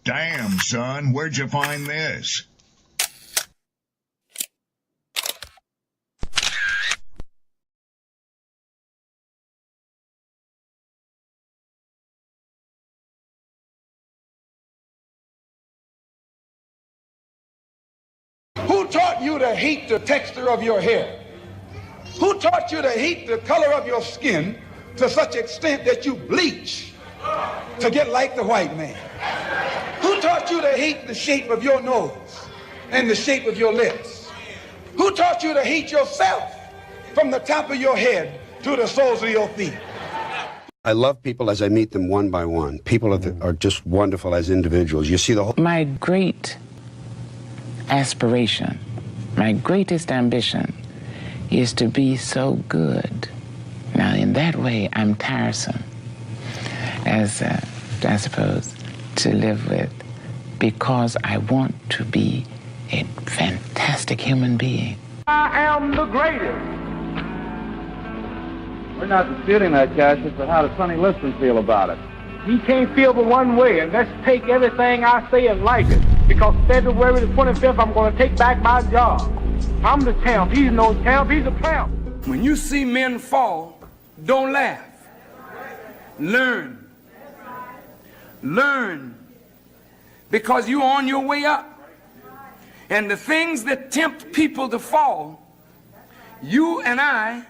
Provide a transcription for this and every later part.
Damn, son, where'd you find this? Who taught you to hate the texture of your hair? Who taught you to hate the color of your skin to such extent that you bleach to get like the white man? Who taught you to hate the shape of your nose and the shape of your lips? Who taught you to hate yourself from the top of your head to the soles of your feet? I love people as I meet them one by one. People are just wonderful as individuals. You see the whole... My great aspiration, my greatest ambition is to be so good. Now, in that way, I'm tiresome, as I suppose, to live with, because I want to be a fantastic human being. I am the greatest. We're not disputing that, Cassius, but how does Sonny Liston feel about it? He can't feel but one way, and let's take everything I say and like it. Because February the 25th, I'm going to take back my job. I'm the champ. He's no champ. He's a tramp. When you see men fall, don't laugh. Learn. Learn. Because you're on your way up. And the things that tempt people to fall, you and I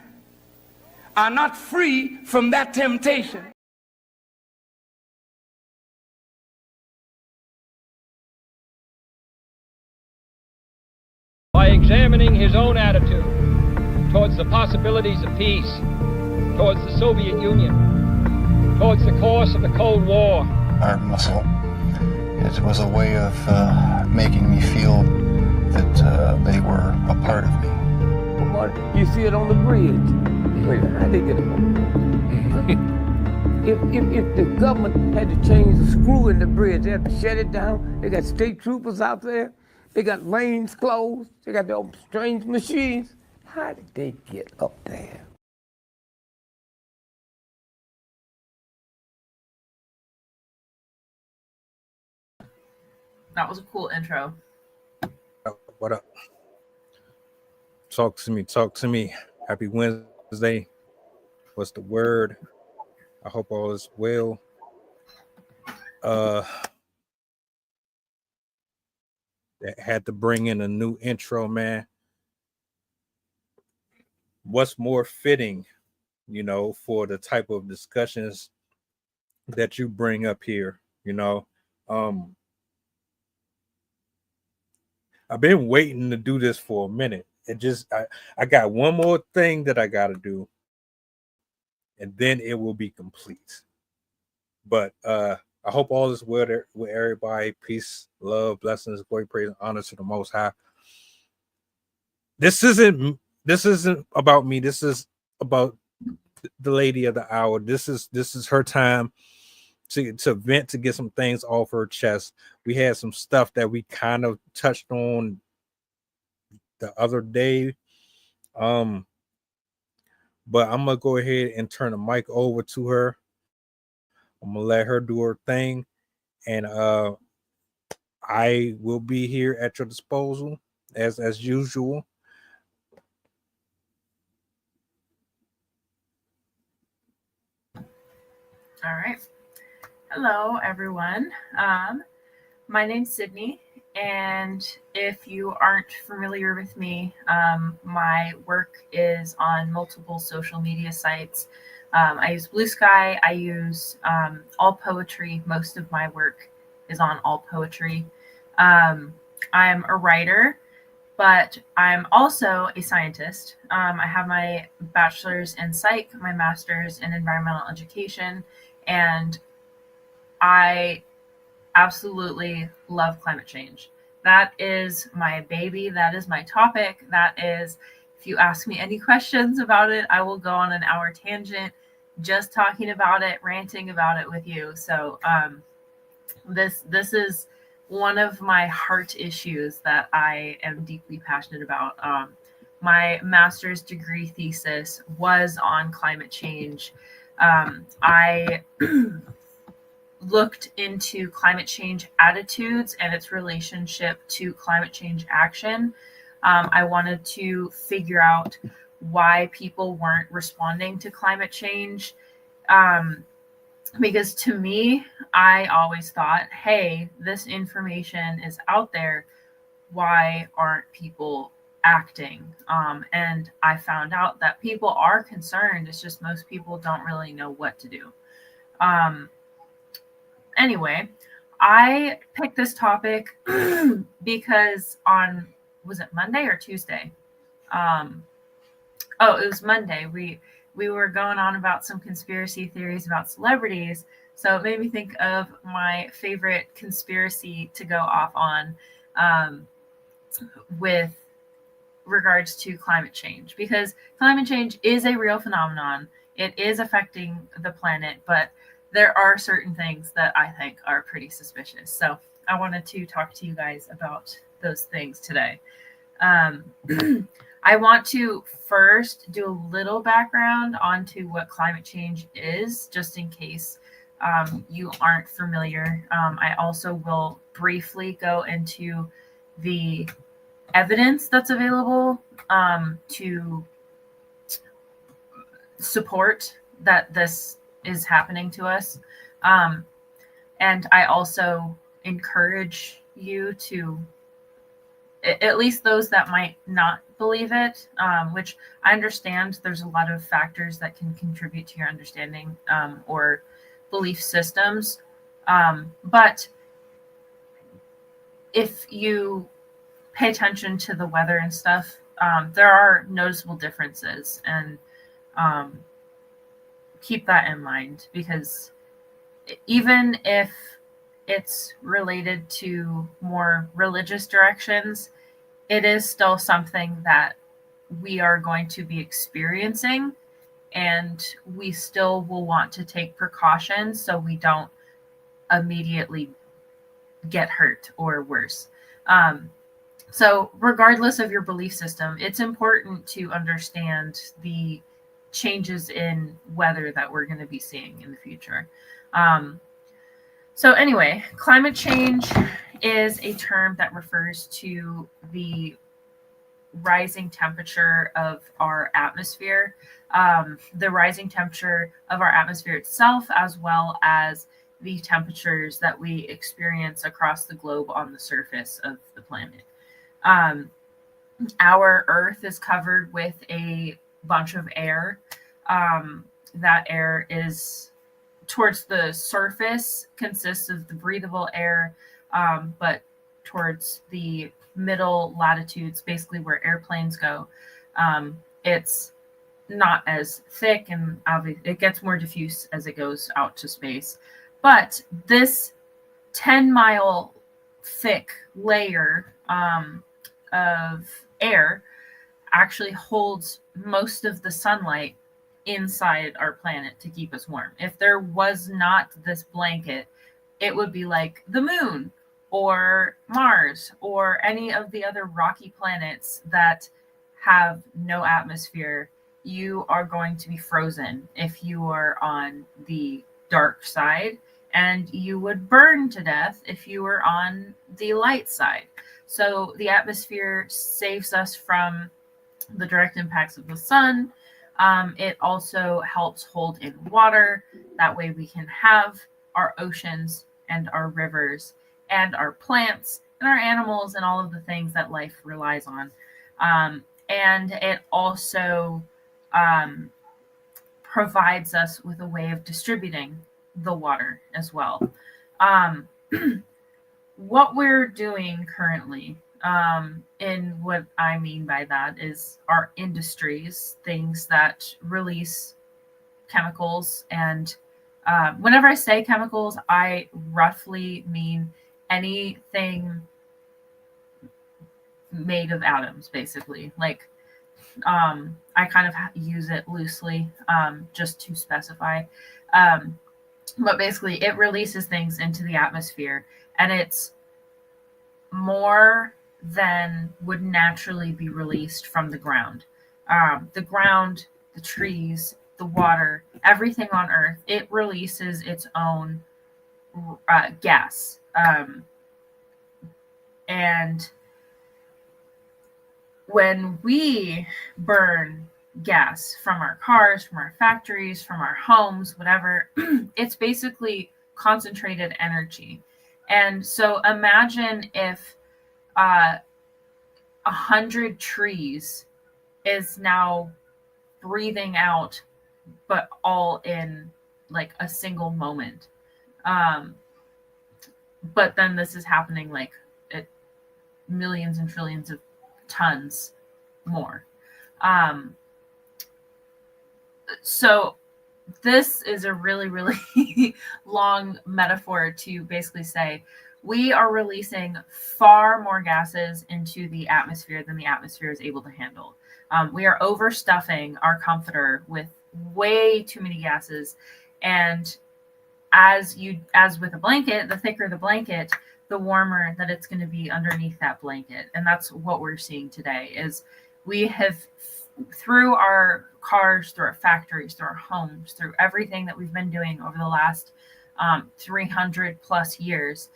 are not free from that temptation. By examining his own attitude towards the possibilities of peace, towards the Soviet Union, towards the course of the Cold War. Art muscle. It was a way of making me feel that they were a part of me. You see it on the bridge. Wait, how they get it? If the government had to change the screw in the bridge, they had to shut it down. They got state troopers out there. They got lanes closed. They got their strange machines. How did they get up there? That was a cool intro. What up? Talk to me. Talk to me. Happy Wednesday. What's the word? I hope all is well. That had to bring in a new intro, man. What's more fitting, you know, for the type of discussions that you bring up here, you know? I've been waiting to do this for a minute. I got one more thing that I got to do, and then it will be complete. But I hope all is well with everybody. Peace, love, blessings, glory, praise, and honor to the Most High. This isn't about me. This is about the lady of the hour. This is her time to vent, to get some things off her chest. We had some stuff that we kind of touched on the other day. But I'm gonna go ahead and turn the mic over to her. I'm gonna let her do her thing, and I will be here at your disposal as usual. All right. Hello, everyone. My name's Sydney, and if you aren't familiar with me, my work is on multiple social media sites. I use Blue Sky. I use All Poetry. Most of my work is on All Poetry. I'm a writer, but I'm also a scientist. I have my bachelor's in psych, my master's in environmental education, and I absolutely love climate change. That is my baby. That is my topic. That is, if you ask me any questions about it, I will go on an hour tangent just talking about it, ranting about it with you. So this is one of my heart issues that I am deeply passionate about. My master's degree thesis was on climate change. I looked into climate change attitudes and its relationship to climate change action. I wanted to figure out why people weren't responding to climate change. Because to me, I always thought, hey, this information is out there. Why aren't people acting? And I found out that people are concerned. It's just most people don't really know what to do. Anyway, I picked this topic because was it Monday or Tuesday? It was Monday. We were going on about some conspiracy theories about celebrities. So it made me think of my favorite conspiracy to go off on with regards to climate change, because climate change is a real phenomenon. It is affecting the planet, but there are certain things that I think are pretty suspicious. So I wanted to talk to you guys about those things today. I want to first do a little background onto what climate change is, just in case you aren't familiar. I also will briefly go into the evidence that's available to support that this is happening to us. And I also encourage you to, at least those that might not believe it, which I understand there's a lot of factors that can contribute to your understanding or belief systems. But if you pay attention to the weather and stuff, there are noticeable differences, and keep that in mind, because even if it's related to more religious directions, it is still something that we are going to be experiencing, and we still will want to take precautions so we don't immediately get hurt or worse. So regardless of your belief system, it's important to understand the changes in weather that we're going to be seeing in the future. So anyway, climate change is a term that refers to the rising temperature of our atmosphere, the rising temperature of our atmosphere itself, as well as the temperatures that we experience across the globe on the surface of the planet. Our Earth is covered with a bunch of air. That air is towards the surface consists of the breathable air, but towards the middle latitudes, basically where airplanes go, it's not as thick, and it gets more diffuse as it goes out to space. But this 10-mile thick layer of air actually holds most of the sunlight inside our planet to keep us warm. If there was not this blanket, it would be like the moon or Mars or any of the other rocky planets that have no atmosphere. You are going to be frozen if you are on the dark side, and you would burn to death if you were on the light side. So the atmosphere saves us from the direct impacts of the sun. It also helps hold in water. That way we can have our oceans and our rivers and our plants and our animals and all of the things that life relies on. And it also provides us with a way of distributing the water as well. What we're doing currently, and what I mean by that is our industries, things that release chemicals. And whenever I say chemicals, I roughly mean anything made of atoms, basically. Like, I kind of use it loosely just to specify. But basically, it releases things into the atmosphere, and it's more than would naturally be released from the ground. The ground, the trees, the water, everything on Earth, it releases its own gas. And when we burn gas from our cars, from our factories, from our homes, whatever, it's basically concentrated energy. And so imagine if 100 trees is now breathing out, but all in like a single moment. But then this is happening like at millions and trillions of tons more. So this is a really, really long metaphor to basically say we are releasing far more gases into the atmosphere than the atmosphere is able to handle. We are overstuffing our comforter with way too many gases. And as with a blanket, the thicker the blanket, the warmer that it's going to be underneath that blanket. And that's what we're seeing today is we have, through our cars, through our factories, through our homes, through everything that we've been doing over the last 300 plus years,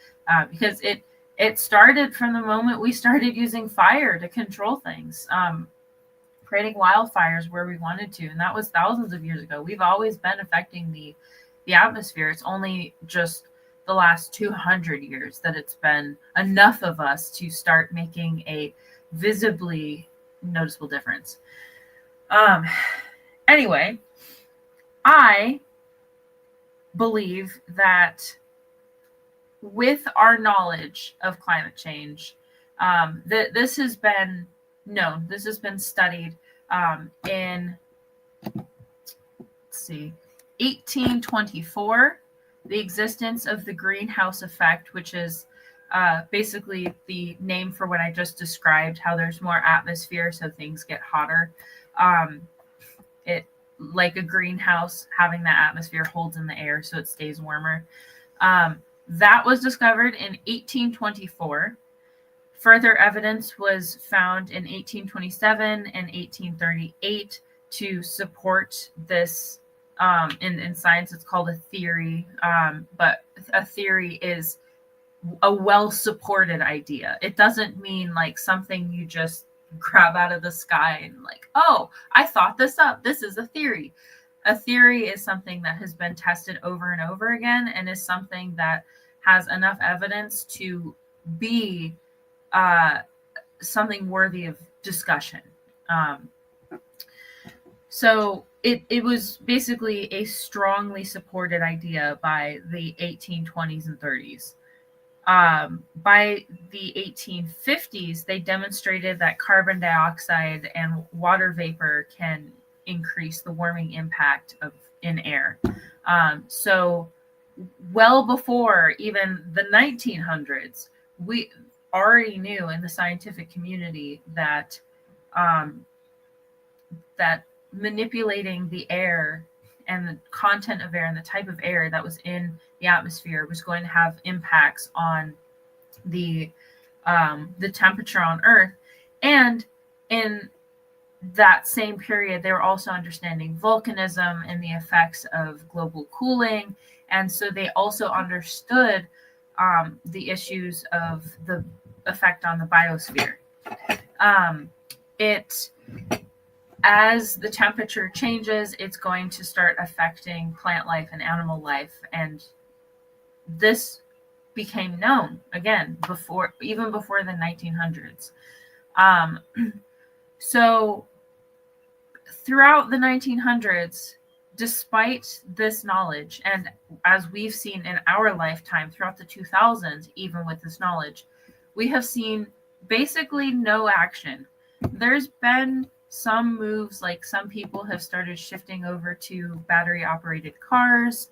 because it started from the moment we started using fire to control things, creating wildfires where we wanted to. And that was thousands of years ago. We've always been affecting the atmosphere. It's only just the last 200 years that it's been enough of us to start making a visibly noticeable difference. Anyway, I believe that with our knowledge of climate change, this has been known, this has been studied in, let's see, 1824, the existence of the greenhouse effect, which is basically the name for what I just described, how there's more atmosphere, so things get hotter. It, like a greenhouse, having that atmosphere holds in the air so it stays warmer. That was discovered in 1824. Further evidence was found in 1827 and 1838 to support this. In science, it's called a theory, but a theory is a well-supported idea. It doesn't mean like something you just grab out of the sky and like, oh, I thought this up. This is a theory. A theory is something that has been tested over and over again and is something that has enough evidence to be something worthy of discussion. So it was basically a strongly supported idea by the 1820s and 30s. By the 1850s, they demonstrated that carbon dioxide and water vapor can increase the warming impact in air. So well before even the 1900s, we already knew in the scientific community that that manipulating the air and the content of air and the type of air that was in the atmosphere was going to have impacts on the temperature on Earth. And in that same period, they were also understanding volcanism and the effects of global cooling. And so they also understood the issues of the effect on the biosphere. As the temperature changes, it's going to start affecting plant life and animal life. And this became known again even before the 1900s. So throughout the 1900s, despite this knowledge, and as we've seen in our lifetime throughout the 2000s, even with this knowledge, we have seen basically no action. There's been some moves, like some people have started shifting over to battery operated cars.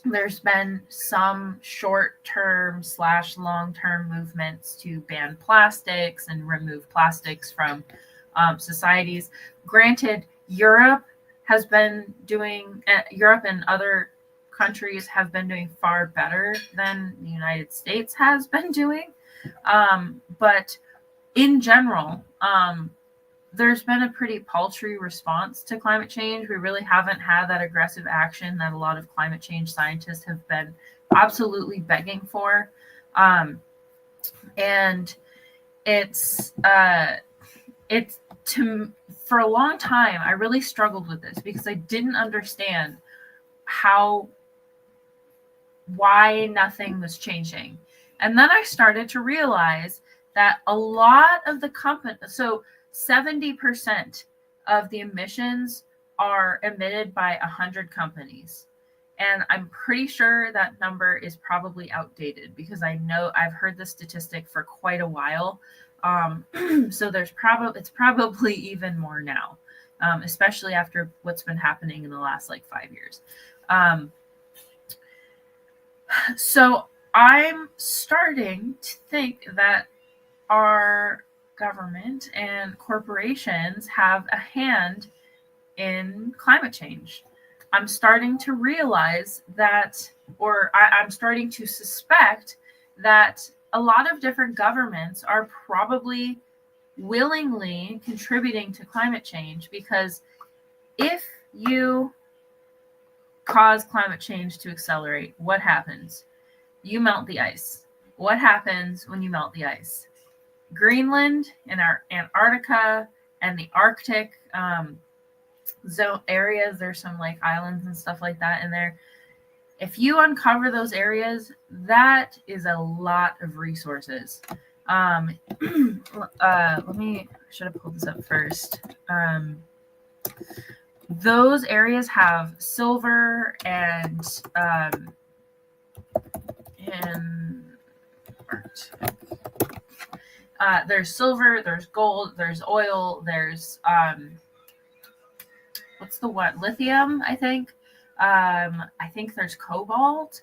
There's been some short-term / long-term movements to ban plastics and remove plastics from societies. Granted, Europe and other countries have been doing far better than the United States has been doing. But in general, there's been a pretty paltry response to climate change. We really haven't had that aggressive action that a lot of climate change scientists have been absolutely begging for. And it's for a long time, I really struggled with this because I didn't understand why nothing was changing. And then I started to realize that a lot of the so 70% of the emissions are emitted by 100 companies. And I'm pretty sure that number is probably outdated because I know I've heard this statistic for quite a while. So it's probably even more now, especially after what's been happening in the last like 5 years. So I'm starting to think that our government and corporations have a hand in climate change. I'm starting to realize that, or I'm starting to suspect that a lot of different governments are probably willingly contributing to climate change, because if you cause climate change to accelerate, what happens? You melt the ice. What happens when you melt the ice? Greenland and our Antarctica and the Arctic zone areas, there's some like islands and stuff like that in there. If you uncover those areas, that is a lot of resources. I should have pulled this up first. Those areas have silver and there's silver, there's gold, there's oil, there's what's the what? Lithium, I think. I think there's cobalt,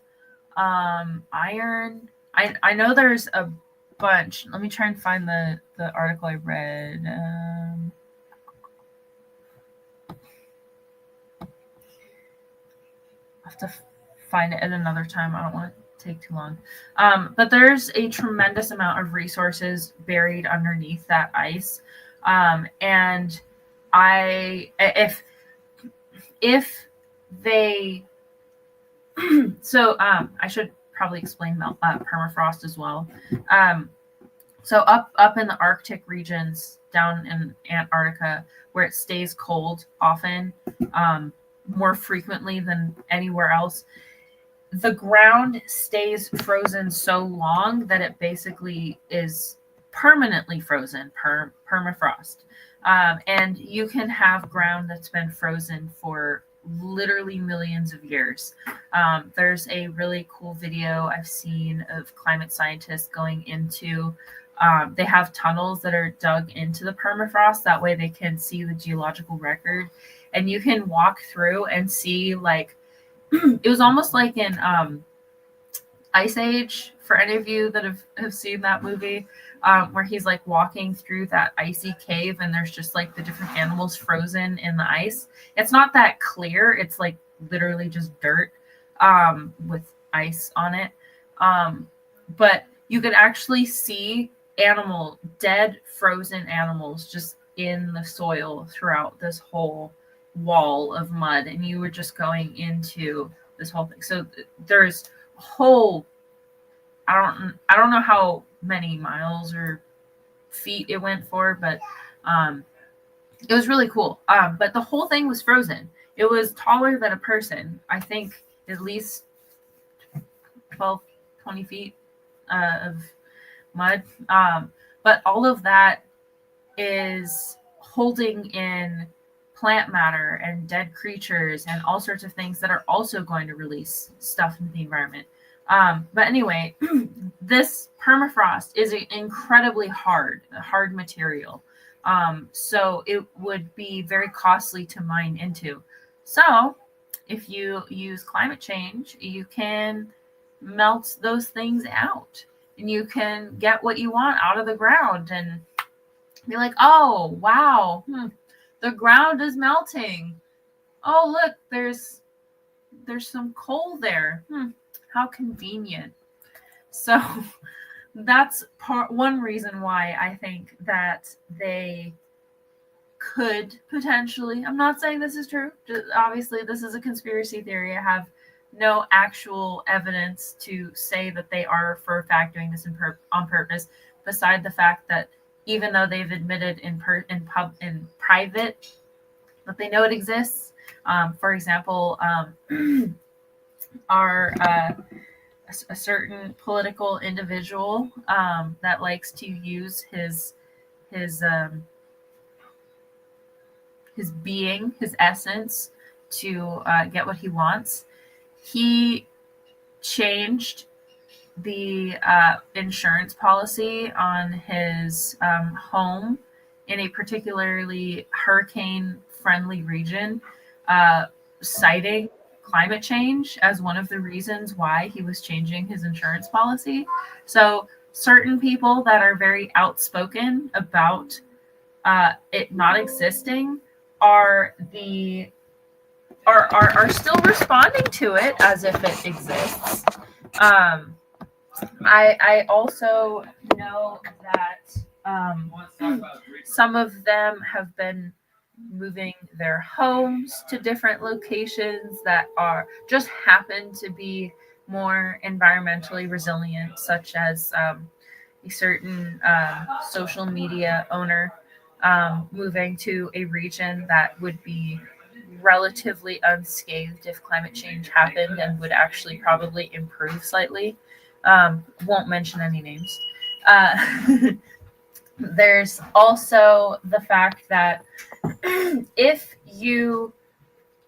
iron. I know there's a bunch. Let me try and find the article I read. I'll have to find it at another time. I don't want to take too long. But there's a tremendous amount of resources buried underneath that ice. And if they so I should probably explain permafrost as well. So up in the Arctic regions, down in Antarctica, where it stays cold often, more frequently than anywhere else, the ground stays frozen so long that it basically is permanently frozen, permafrost. And you can have ground that's been frozen for literally millions of years. There's a really cool video I've seen of climate scientists going into, they have tunnels that are dug into the permafrost. That way they can see the geological record. And you can walk through and see, like, it was almost like in Ice Age, for any of you that have seen that movie, where he's like walking through that icy cave and there's just like the different animals frozen in the ice. It's not that clear. It's like literally just dirt with ice on it. But you could actually see dead frozen animals just in the soil throughout this whole wall of mud, and you were just going into this whole thing. So there's a whole, I don't know how many miles or feet it went for, but it was really cool. But the whole thing was frozen. It was taller than a person, I think at least 12, 20 feet of mud. But all of that is holding in plant matter and dead creatures and all sorts of things that are also going to release stuff into the environment. But anyway, this permafrost is an incredibly hard material. So it would be very costly to mine into. So if you use climate change, you can melt those things out and you can get what you want out of the ground and be like, oh, wow, the ground is melting. Oh, look, there's some coal there. How convenient. So that's one reason why I think that they could potentially, I'm not saying this is true. Obviously, this is a conspiracy theory. I have no actual evidence to say that they are for a fact doing this on purpose, beside the fact that even though they've admitted in private that they know it exists. For example, a certain political individual that likes to use his being, his essence, to get what he wants. He changed the insurance policy on his home in a particularly hurricane-friendly region, citing climate change as one of the reasons why he was changing his insurance policy. So certain people that are very outspoken about it not existing are still responding to it as if it exists. I also know that some of them have been moving their homes to different locations that are just happen to be more environmentally resilient, such as a certain social media owner moving to a region that would be relatively unscathed if climate change happened and would actually probably improve slightly. Won't mention any names. There's also the fact that if you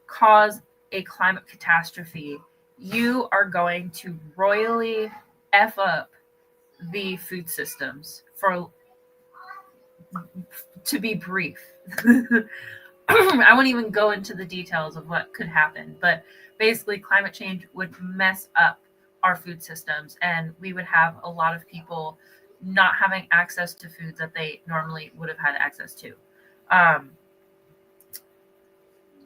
cause a climate catastrophe, you are going to royally F up the food systems, to be brief. I won't even go into the details of what could happen, but basically climate change would mess up our food systems, and we would have a lot of people not having access to foods that they normally would have had access to.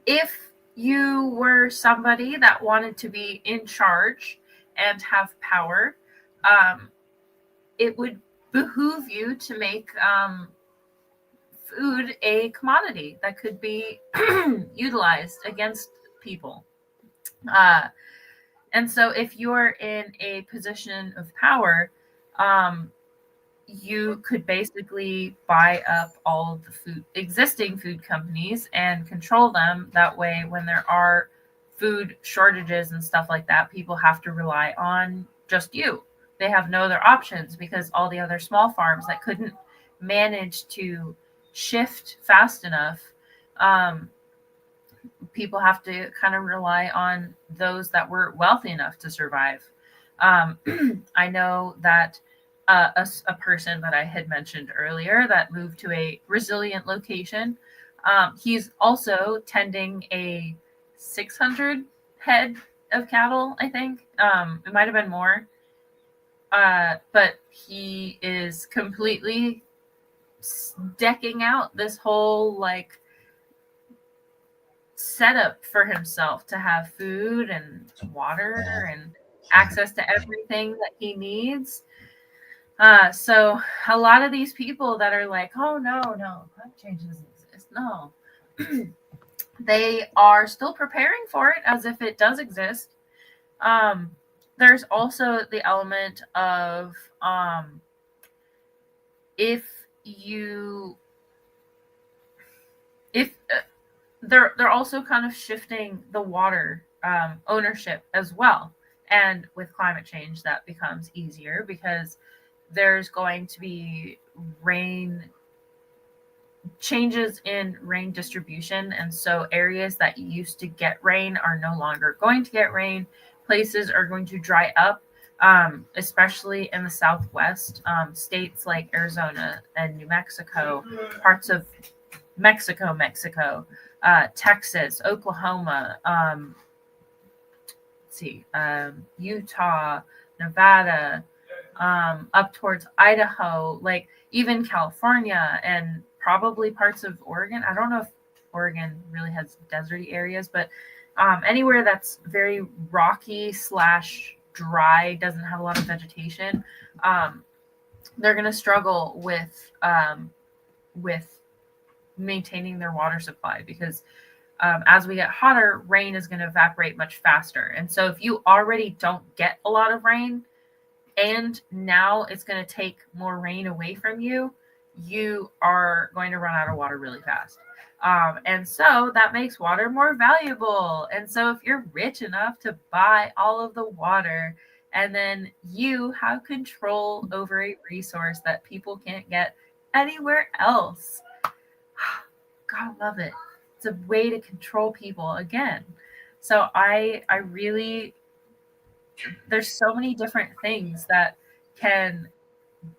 If you were somebody that wanted to be in charge and have power, it would behoove you to make food a commodity that could be utilized against people. And so if you're in a position of power, you could basically buy up all of the existing food companies and control them. That way, when there are food shortages and stuff like that, people have to rely on just you. They have no other options, because all the other small farms that couldn't manage to shift fast enough, people have to kind of rely on those that were wealthy enough to survive. I know that a person that I had mentioned earlier that moved to a resilient location, he's also tending a 600 head of cattle, I think. It might have been more. But he is completely decking out this whole setup for himself to have food and water and access to everything that he needs. So a lot of these people that are like, oh no, climate change doesn't exist. No, they are still preparing for it as if it does exist. There's also the element of they're also kind of shifting the water ownership as well. And with climate change, that becomes easier because there's going to be changes in rain distribution. And so areas that used to get rain are no longer going to get rain. Places are going to dry up, especially in the Southwest. States like Arizona and New Mexico, parts of Mexico, Texas, Oklahoma, Utah, Nevada, up towards Idaho, even California, and probably parts of Oregon. I don't know if Oregon really has deserty areas, but anywhere that's very rocky / dry, doesn't have a lot of vegetation, they're going to struggle with maintaining their water supply, because as we get hotter, rain is going to evaporate much faster. And so if you already don't get a lot of rain, and now it's going to take more rain away from you, you are going to run out of water really fast. And so that makes water more valuable. And so if you're rich enough to buy all of the water, and then you have control over a resource that people can't get anywhere else, God love it. It's a way to control people again. So I really, there's so many different things that can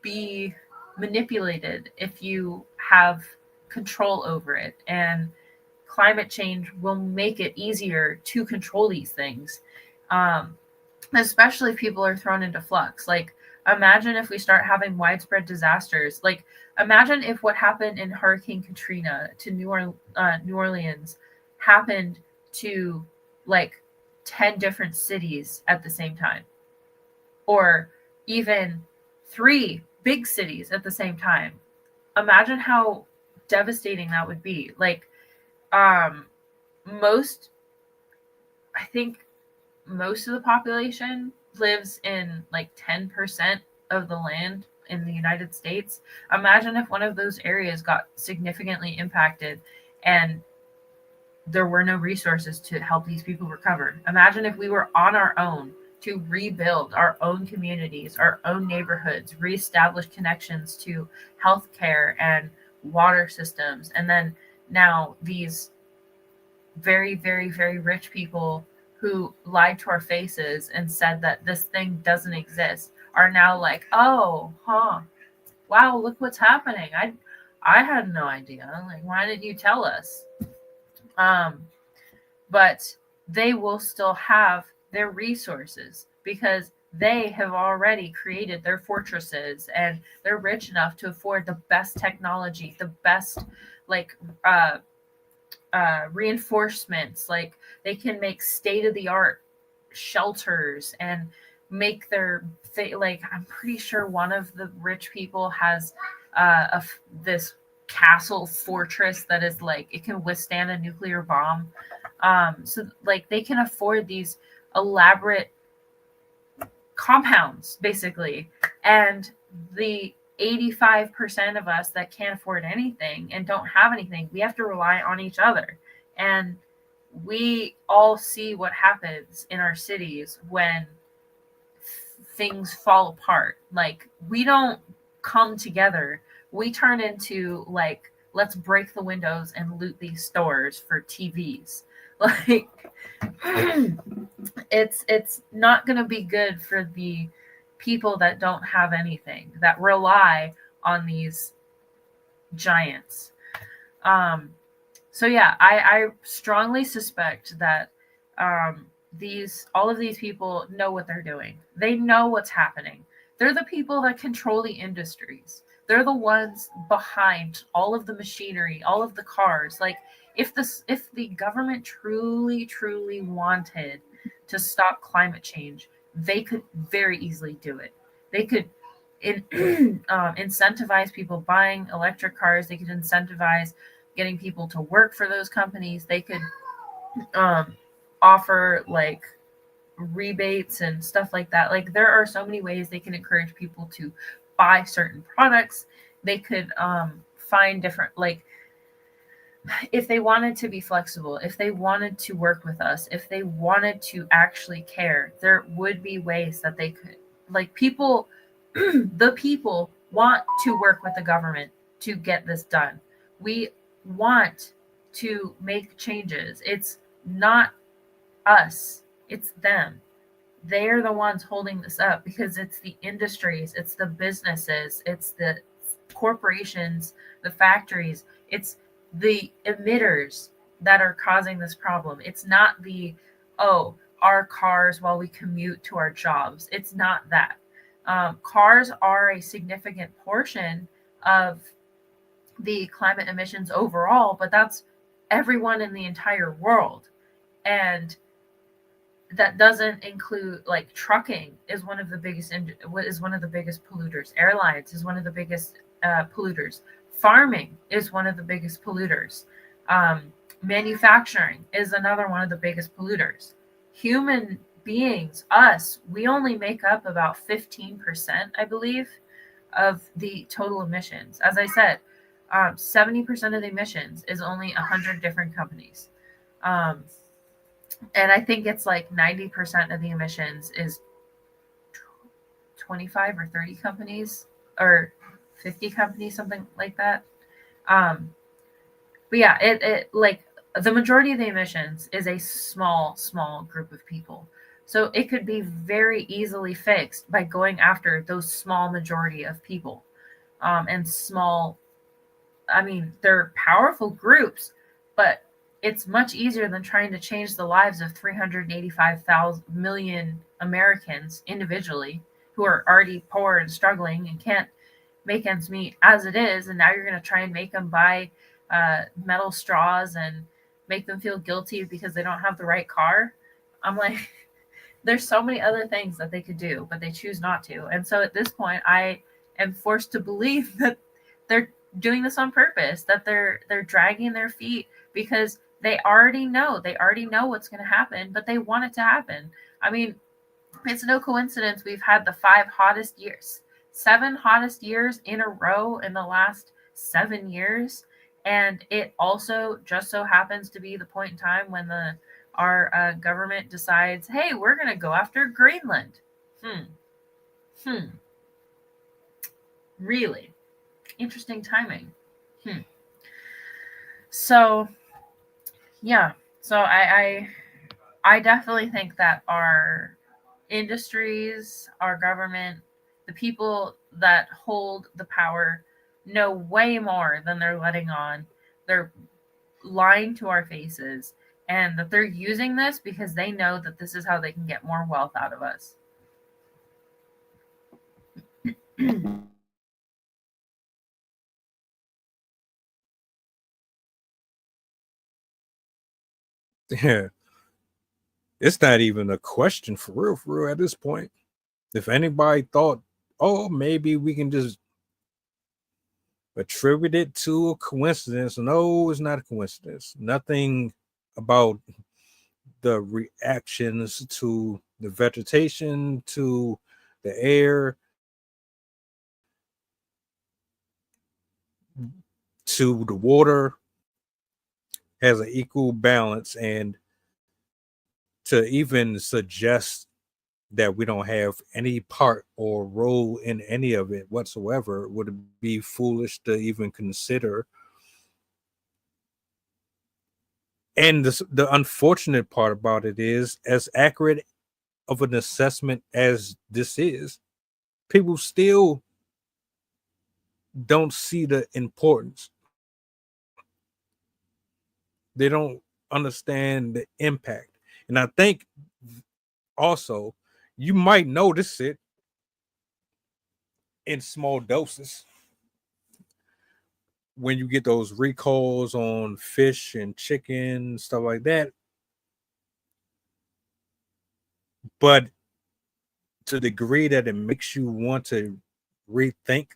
be manipulated if you have control over it, and climate change will make it easier to control these things, especially if people are thrown into flux. Like, imagine if we start having widespread disasters. Like, imagine if what happened in Hurricane Katrina to New Orleans happened to like 10 different cities at the same time, or even 3 big cities at the same time. Imagine how devastating that would be. Like, I think most of the population lives in like 10% of the land in the United States. Imagine if one of those areas got significantly impacted and there were no resources to help these people recover. Imagine if we were on our own to rebuild our own communities, our own neighborhoods, reestablish connections to healthcare and water systems. And then now these very, very, very rich people who lied to our faces and said that this thing doesn't exist are now like, oh, wow, look what's happening. I had no idea. Like, why didn't you tell us? But they will still have their resources because they have already created their fortresses, and they're rich enough to afford the best technology, the best reinforcements. Like, they can make state-of-the-art shelters and make their like, I'm pretty sure one of the rich people has this castle fortress that is like, it can withstand a nuclear bomb. So like, they can afford these elaborate compounds basically, and the 85% of us that can't afford anything and don't have anything, we have to rely on each other. And we all see what happens in our cities when things fall apart. Like, we don't come together. We turn into like, let's break the windows and loot these stores for TVs. Like, it's not going to be good for the people that don't have anything, that rely on these giants. So yeah, I strongly suspect that all of these people know what they're doing. They know what's happening. They're the people that control the industries. They're the ones behind all of the machinery, all of the cars. Like, if the government truly wanted to stop climate change, they could very easily do it. They could incentivize people buying electric cars. They could incentivize getting people to work for those companies. They could offer like rebates and stuff like that. Like, there are so many ways they can encourage people to buy certain products. They could find different, like, if they wanted to be flexible, if they wanted to work with us, if they wanted to actually care, there would be ways that they could, like, people, the people want to work with the government to get this done. We want to make changes. It's not us, it's them. They're the ones holding this up because it's the industries, it's the businesses, it's the corporations, the factories, it's the emitters that are causing this problem. It's not our cars while we commute to our jobs. It's not that. Cars are a significant portion of the climate emissions overall, but that's everyone in the entire world. And that doesn't include, like, trucking is one of the biggest polluters. Airlines is one of the biggest polluters. Farming is one of the biggest polluters. Manufacturing is another one of the biggest polluters. Human beings, us, we only make up about 15%, I believe, of the total emissions. As I said, 70% of the emissions is only 100 different companies. And I think it's like 90% of the emissions is 25 or 30 companies or 50 companies, something like that. But yeah, it like the majority of the emissions is a small group of people. So it could be very easily fixed by going after those small majority of people. And small, I mean, they're powerful groups, but it's much easier than trying to change the lives of 385 million Americans individually who are already poor and struggling and can't make ends meet as it is. And now you're going to try and make them buy metal straws and make them feel guilty because they don't have the right car. I'm like, there's so many other things that they could do, but they choose not to. And so at this point, I am forced to believe that they're doing this on purpose, that they're dragging their feet because they already know what's going to happen, but they want it to happen. I mean, it's no coincidence we've had the 7 hottest years in a row in the last 7 years. And it also just so happens to be the point in time when our government decides, hey, we're going to go after Greenland. Really? Interesting timing. So, yeah. So I definitely think that our industries, our government, the people that hold the power know way more than they're letting on. They're lying to our faces, and that they're using this because they know that this is how they can get more wealth out of us. Yeah. It's not even a question for real at this point. If anybody thought, oh, maybe we can just attribute it to a coincidence, no, it's not a coincidence. Nothing about the reactions to the vegetation, to the air, to the water has an equal balance. And to even suggest that we don't have any part or role in any of it whatsoever would be foolish to even consider. And the unfortunate part about it is, as accurate of an assessment as this is, people still don't see the importance. They don't understand the impact. And I think also you might notice it in small doses when you get those recalls on fish and chicken, stuff like that. But to the degree that it makes you want to rethink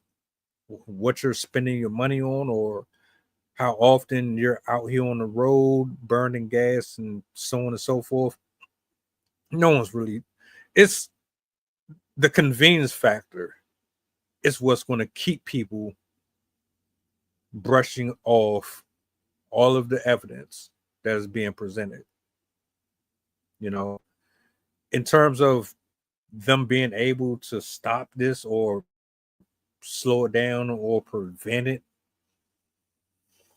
what you're spending your money on, or how often you're out here on the road burning gas and so on and so forth, no one's really, it's the convenience factor is what's going to keep people brushing off all of the evidence that is being presented. You know, in terms of them being able to stop this or slow it down or prevent it,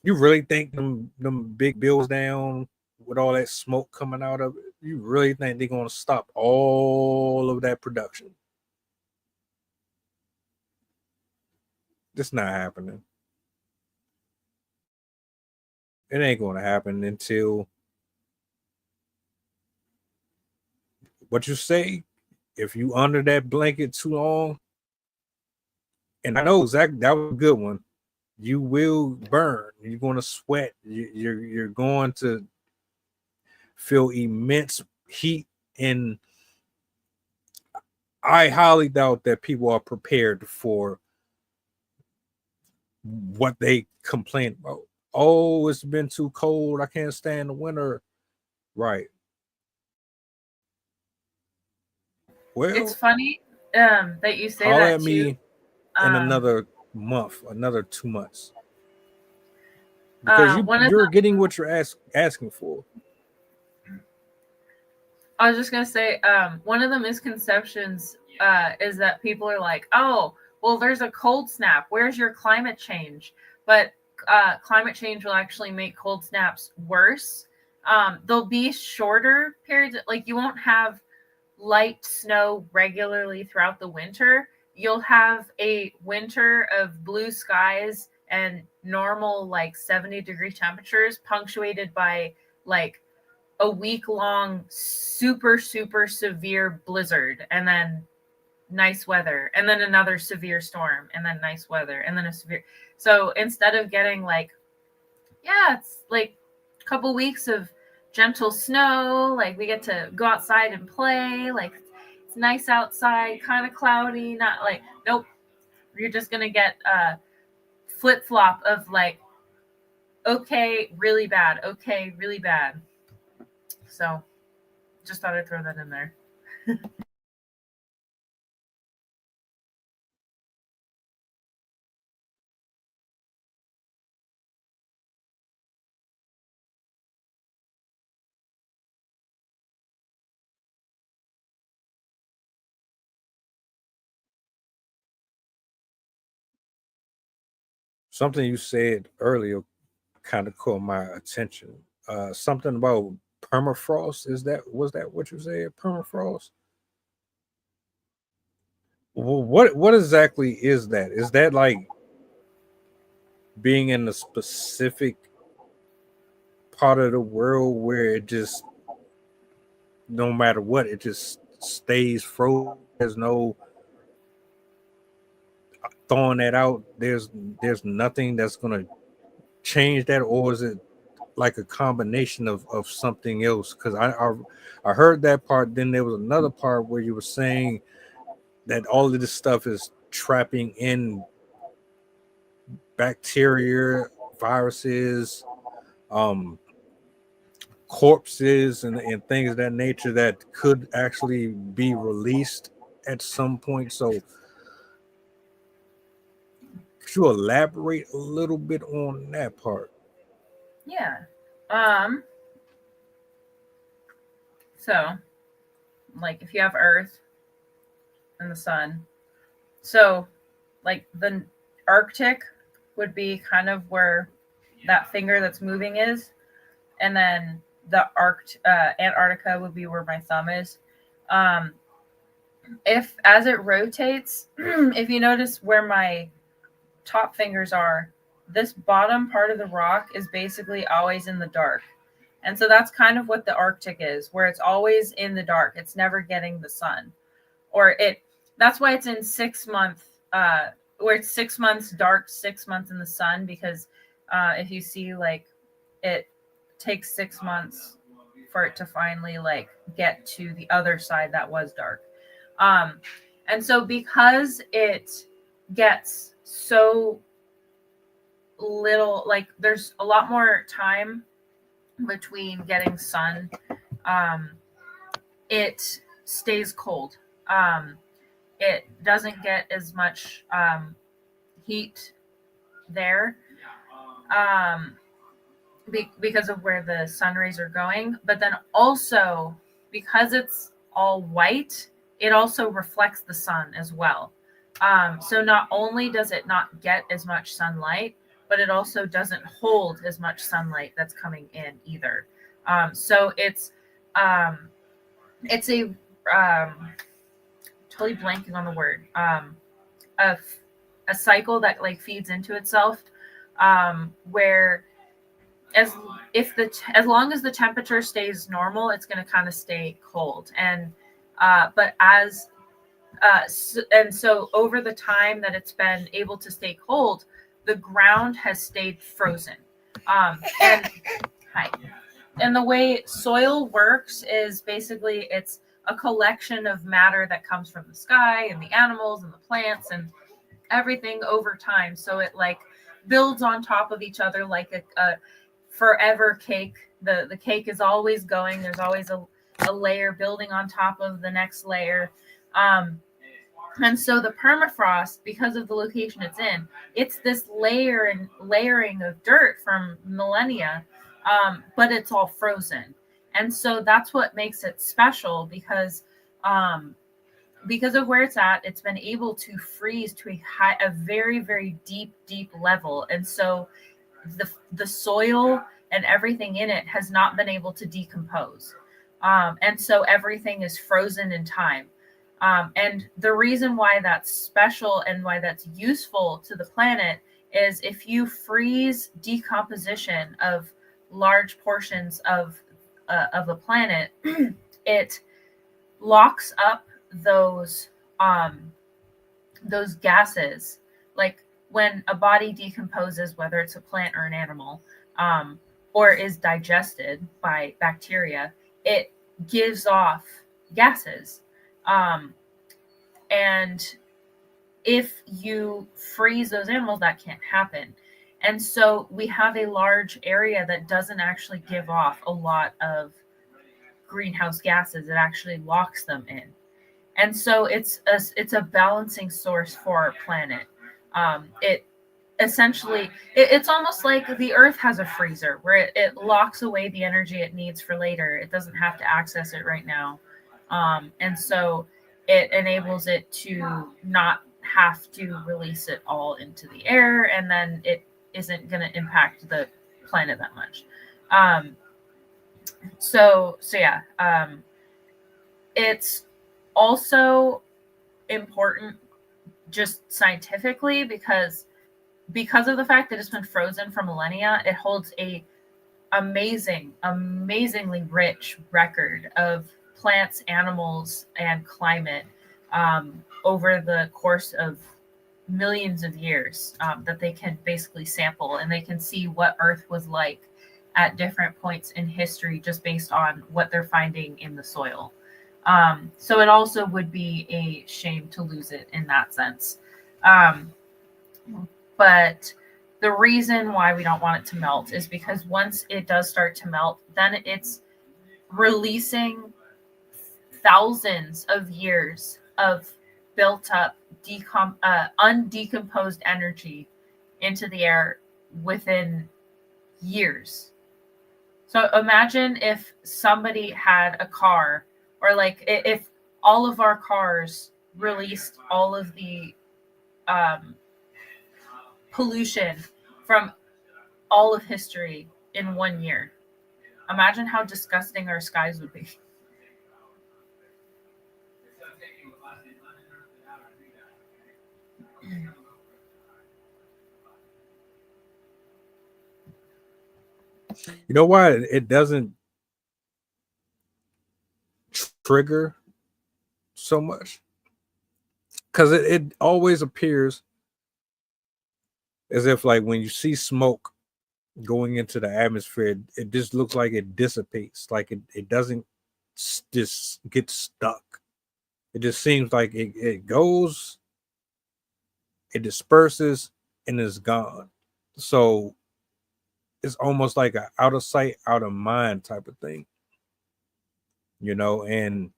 you really think them big bills down with all that smoke coming out of it, you really think they're going to stop all of that production? It's not happening. It ain't going to happen until what you say. If you under that blanket too long, and I know exactly that was a good one, you will burn. You're going to sweat. You're going to feel immense heat, and I highly doubt that people are prepared for what they complain about. Oh, it's been too cold. I can't stand the winter. Right. Well, It's funny that you say holler that at too. me in another month, another 2 months, because you're getting what you're asking for. I was just gonna say, one of the misconceptions is that people are like, "Oh, well, there's a cold snap. Where's your climate change?" But climate change will actually make cold snaps worse. There'll be shorter periods, like you won't have light snow regularly throughout the winter. You'll have a winter of blue skies and normal, like 70-degree temperatures, punctuated by like a week-long super severe blizzard, and then nice weather, and then another severe storm, and then nice weather, and then a severe. So instead of getting like, yeah, it's like a couple weeks of gentle snow, like we get to go outside and play, like it's nice outside, kind of cloudy, not like, nope, you're just gonna get a flip-flop of like, okay, really bad, okay, really bad. So just thought I'd throw that in there. Something you said earlier kind of caught my attention. Something about permafrost. Was that what you said? Permafrost. Well, what exactly is that? Is that like being in a specific part of the world where it just, no matter what, it just stays frozen? There's no throwing that out. There's nothing that's gonna change that, or is it like a combination of something else? Because I heard that part. Then there was another part where you were saying that all of this stuff is trapping in bacteria, viruses, corpses, and things of that nature that could actually be released at some point. So could you elaborate a little bit on that part? Yeah. So, like, if you have Earth and the sun, so like the Arctic would be kind of where that finger that's moving is, and then the Antarctica would be where my thumb is. If as it rotates, if you notice where my top fingers are, this bottom part of the rock is basically always in the dark. And so that's kind of what the Arctic is, where it's always in the dark. It's never getting the sun. That's why it's in 6 month, where it's 6 months dark, 6 months in the sun, because if you see, like, it takes 6 months for it to finally like get to the other side that was dark. And so because it gets so little, like there's a lot more time between getting sun, it stays cold. It doesn't get as much heat there because of where the sun rays are going. But then also, because it's all white, it also reflects the sun as well. So not only does it not get as much sunlight, but it also doesn't hold as much sunlight that's coming in either. So it's a totally blanking on the word, a cycle that like feeds into itself, where as long as the temperature stays normal, it's going to kind of stay cold. And so over the time that it's been able to stay cold, the ground has stayed frozen. And the way soil works is basically it's a collection of matter that comes from the sky and the animals and the plants and everything over time. So it like builds on top of each other like a forever cake. The cake is always going. There's always a layer building on top of the next layer. And so the permafrost, because of the location it's in, it's this layering of dirt from millennia, but it's all frozen. And so that's what makes it special, because of where it's at, it's been able to freeze to a very, very deep level. And so the soil and everything in it has not been able to decompose. And so everything is frozen in time. And the reason why that's special and why that's useful to the planet is if you freeze decomposition of large portions of a planet, it locks up those gases. Like when a body decomposes, whether it's a plant or an animal, or is digested by bacteria, it gives off gases. And if you freeze those animals, that can't happen. And so we have a large area that doesn't actually give off a lot of greenhouse gases. It actually locks them in. And so it's a balancing source for our planet. It's almost like the Earth has a freezer where it locks away the energy it needs for later. It doesn't have to access it right now. And so it enables it to not have to release it all into the air, and then it isn't going to impact the planet that much. It's also important just scientifically because of the fact that it's been frozen for millennia. It holds a amazingly rich record of plants, animals, and climate over the course of millions of years that they can basically sample, and they can see what Earth was like at different points in history just based on what they're finding in the soil. So it also would be a shame to lose it in that sense. But the reason why we don't want it to melt is because once it does start to melt, then it's releasing thousands of years of built up undecomposed energy into the air within years. So imagine if somebody had a car, or like if all of our cars released all of the pollution from all of history in 1 year. Imagine how disgusting our skies would be. You know why it doesn't trigger so much? Because it always appears as if, like, when you see smoke going into the atmosphere, it just looks like it dissipates, like it doesn't just get stuck. It just seems like it goes, it disperses, and is gone. So it's almost like an out of sight, out of mind type of thing, you know. And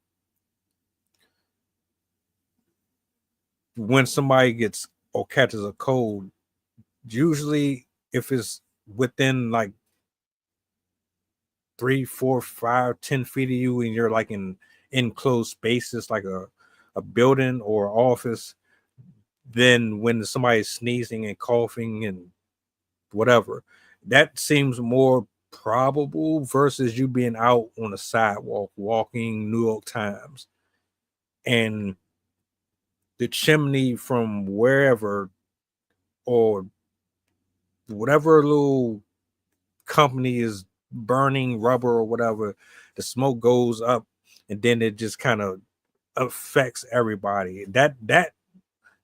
when somebody gets or catches a cold, usually if it's within like 3, 4, 5, 10 feet of you, and you're like in enclosed spaces like a building or office, then when somebody's sneezing and coughing and whatever, that seems more probable versus you being out on the sidewalk walking New York Times and the chimney from wherever or whatever little company is burning rubber or whatever, the smoke goes up and then it just kind of affects everybody. That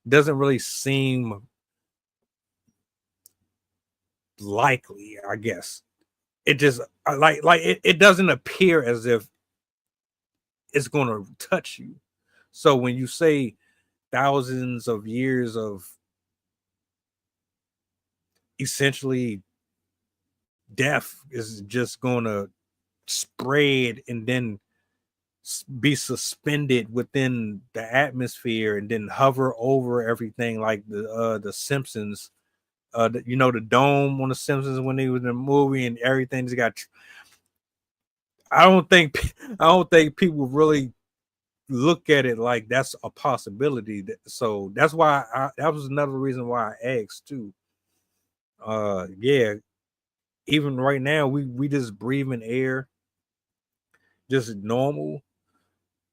doesn't really seem likely, I guess. It just like it doesn't appear as if it's going to touch you. So when you say thousands of years of essentially death is just going to spread and then be suspended within the atmosphere and then hover over everything like the Simpsons. The dome on the Simpsons when they was in the movie and everything just got. I don't think people really look at it like that's a possibility. So that's why that was another reason why I asked too. Yeah, even right now we just breathing air, just normal,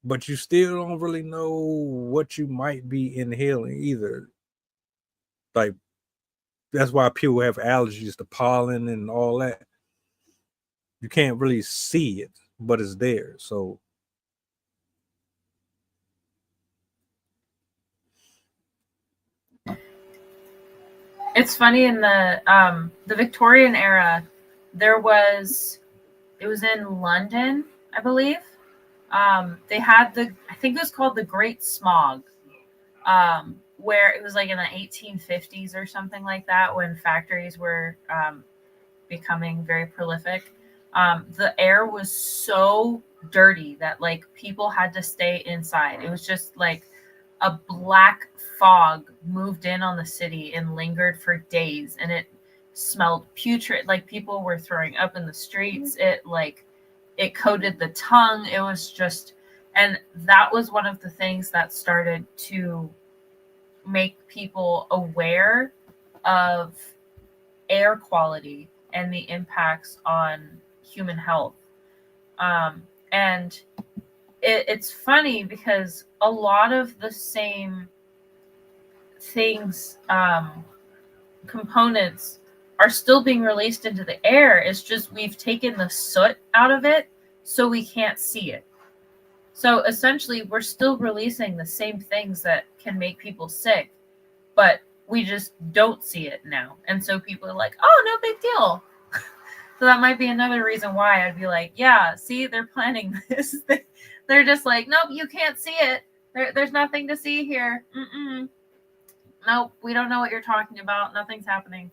but you still don't really know what you might be inhaling either. Like that's why people have allergies to pollen and all that. You can't really see it, but it's there. So it's funny, in the Victorian era, it was in London, I believe. They had I think it was called the Great Smog, where it was like in the 1850s or something like that, when factories were becoming very prolific. The air was so dirty that like people had to stay inside. It was just like a black fog moved in on the city and lingered for days, and it smelled putrid. Like people were throwing up in the streets. It coated the tongue. It was just, and that was one of the things that started to make people aware of air quality and the impacts on human health. And it's funny because a lot of the same things, components, are still being released into the air. It's just we've taken the soot out of it so we can't see it. So essentially, we're still releasing the same things that can make people sick, but we just don't see it now. And so people are like, oh, no big deal. So that might be another reason why I'd be like, yeah, see, they're planning this. They're just like, nope, you can't see it. There's nothing to see here. Nope, we don't know what you're talking about. Nothing's happening.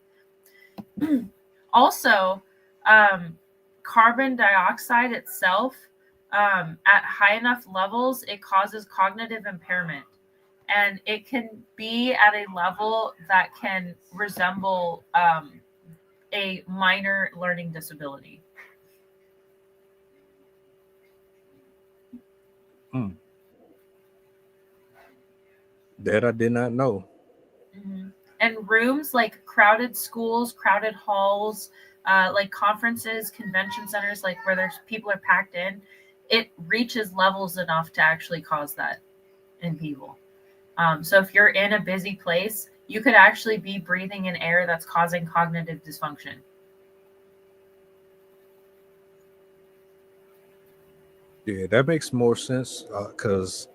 Also, carbon dioxide itself, at high enough levels, it causes cognitive impairment. And it can be at a level that can resemble a minor learning disability. That I did not know. And rooms like crowded schools, crowded halls, like conferences, convention centers, like where there's people are packed in, it reaches levels enough to actually cause that in people. So if you're in a busy place, you could actually be breathing in air that's causing cognitive dysfunction. Yeah, that makes more sense because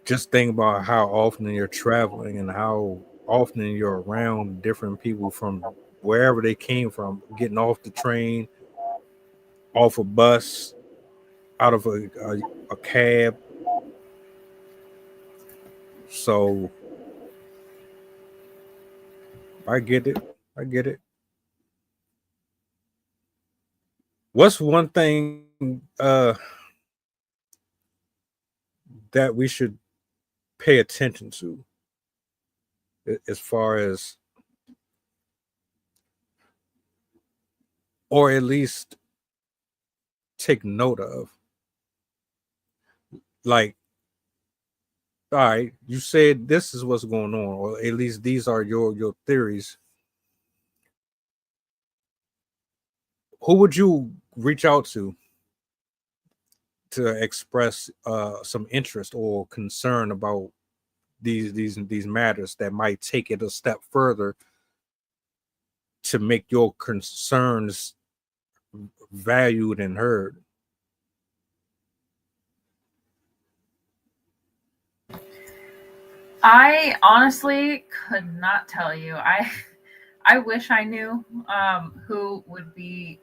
just think about how often you're traveling and how often you're around different people from wherever they came from, getting off the train, off a bus, out of a cab. So I get it. What's one thing that we should pay attention to as far as, or at least take note of? Like, all right, you said this is what's going on, or at least these are your theories. Who would you reach out to express some interest or concern about these matters that might take it a step further to make your concerns valued and heard? I honestly could not tell you. I wish I knew who would be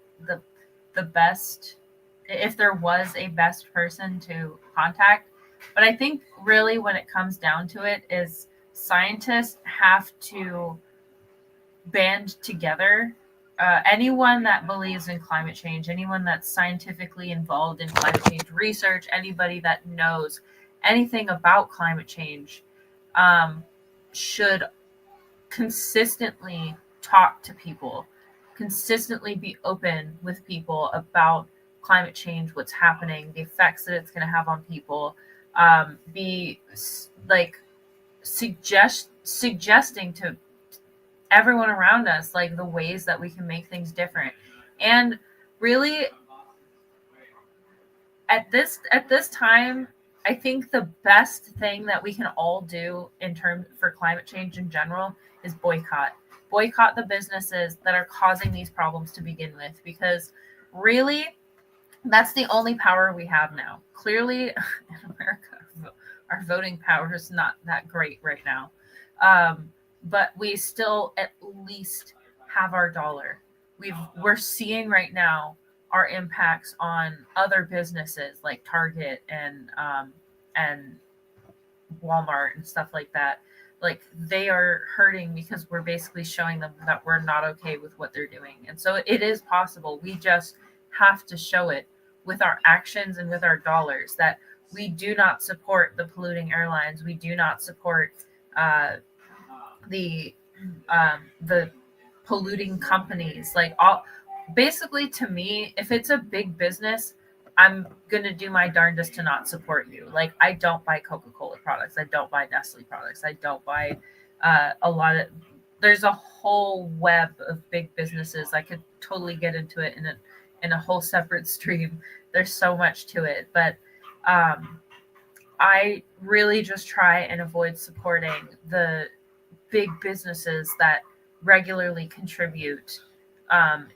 the best, if there was a best person to contact. But I think really when it comes down to it is scientists have to band together. Anyone that believes in climate change, anyone that's scientifically involved in climate change research, anybody that knows anything about climate change, should consistently talk to people, consistently be open with people about climate change, what's happening, the effects that it's going to have on people, be like suggesting to everyone around us like the ways that we can make things different. And really at this time, I think the best thing that we can all do in terms for climate change in general is boycott the businesses that are causing these problems to begin with, because really that's the only power we have now. Clearly in America, our voting power is not that great right now. But we still at least have our dollar. We're seeing right now our impacts on other businesses like Target and Walmart and stuff like that. Like they are hurting because we're basically showing them that we're not okay with what they're doing. And so it is possible. We just have to show it with our actions and with our dollars that we do not support the polluting airlines. We do not support the polluting companies. Like all basically, to me, if it's a big business, I'm gonna do my darndest to not support you. Like I don't buy Coca-Cola products, I don't buy Nestle products, I don't buy a lot of. There's a whole web of big businesses. I could totally get into it in a whole separate stream. There's so much to it, but I really just try and avoid supporting the big businesses that regularly contribute